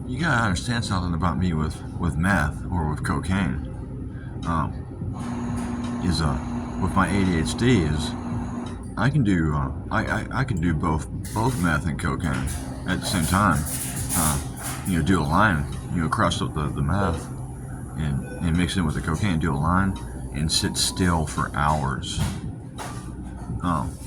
You gotta understand something about me with meth or with cocaine. Um, is with my ADHD is I can do I can do both meth and cocaine at the same time. Do a line, crush up the meth and mix it with the cocaine, do a line, and sit still for hours. Um,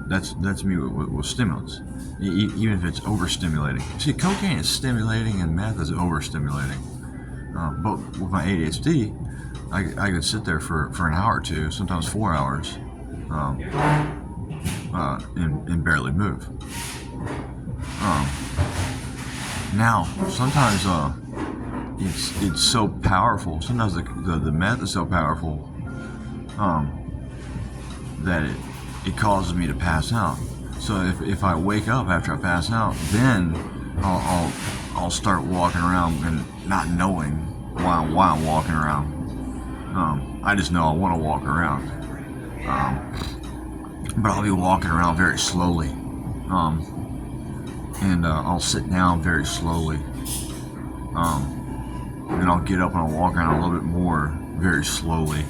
that's me with stimulants. Even if it's overstimulating. See, cocaine is stimulating and meth is overstimulating. But with my ADHD, I could sit there for an hour or two, sometimes 4 hours, um, and barely move. Now, sometimes it's so powerful. Sometimes the meth is so powerful that it causes me to pass out. So if I wake up after I pass out, then I'll start walking around and not knowing why I'm walking around. I just know I want to walk around, but I'll be walking around very slowly, and I'll sit down very slowly, and then I'll get up and I'll walk around a little bit more very slowly.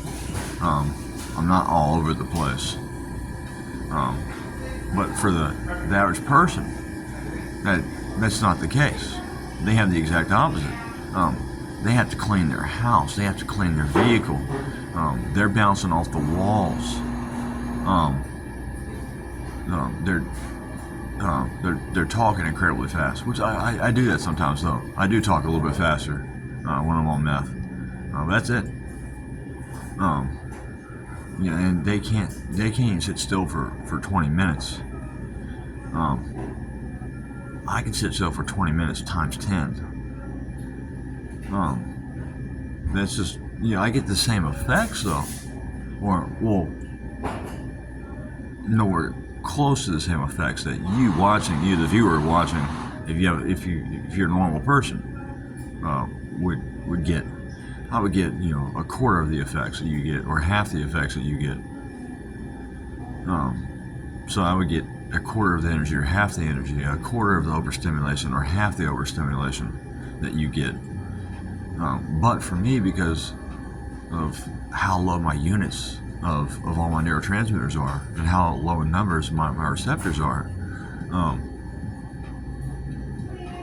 I'm not all over the place. But for the average person, that's not the case. They have the exact opposite. They have to clean their house. They have to clean their vehicle. They're bouncing off the walls. They're talking incredibly fast, which I do that sometimes though. I do talk a little bit faster when I'm on meth. But that's it. And they can't even sit still for 20 minutes. I can sit still for 20 minutes times 10. That's just, I get the same effects though, or well, nowhere close to the same effects that you the viewer watching, if you're a normal person, would get. I would get, a quarter of the effects that you get, or half the effects that you get. So I would get a quarter of the energy, or half the energy, a quarter of the overstimulation, or half the overstimulation that you get. But for me, because of how low my units of all my neurotransmitters are, and how low in numbers my receptors are,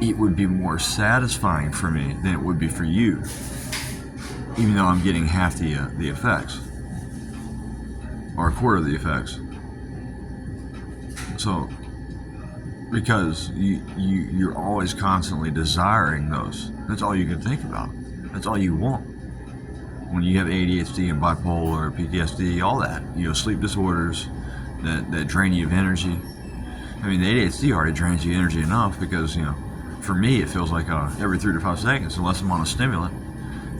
it would be more satisfying for me than it would be for you, even though I'm getting half the effects, or a quarter of the effects. So, because you're always constantly desiring those. That's all you can think about. That's all you want. When you have ADHD and bipolar, PTSD, all that, sleep disorders that drain you of energy. I mean, the ADHD already drains you energy enough because, for me, it feels like every 3 to 5 seconds, unless I'm on a stimulant,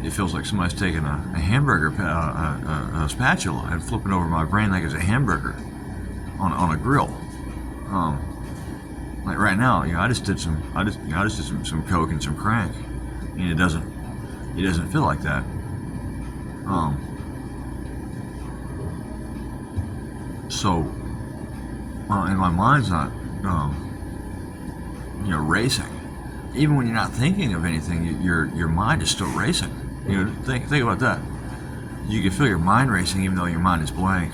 it feels like somebody's taking a hamburger a spatula and flipping over my brain like it's a hamburger on a grill. Like right now, I just did some coke and some crank, and it doesn't feel like that. And my mind's not racing. Even when you're not thinking of anything, your mind is still racing. Think about that. You can feel your mind racing even though your mind is blank.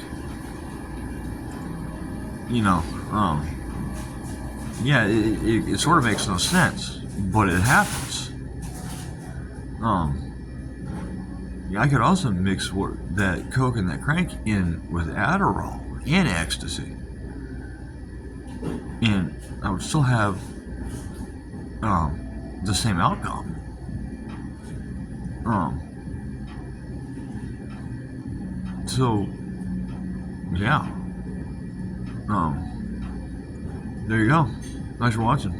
It sort of makes no sense, but it happens. I could also mix that coke and that crank in with Adderall and ecstasy, and I would still have the same outcome. So, yeah. There you go. Thanks for watching.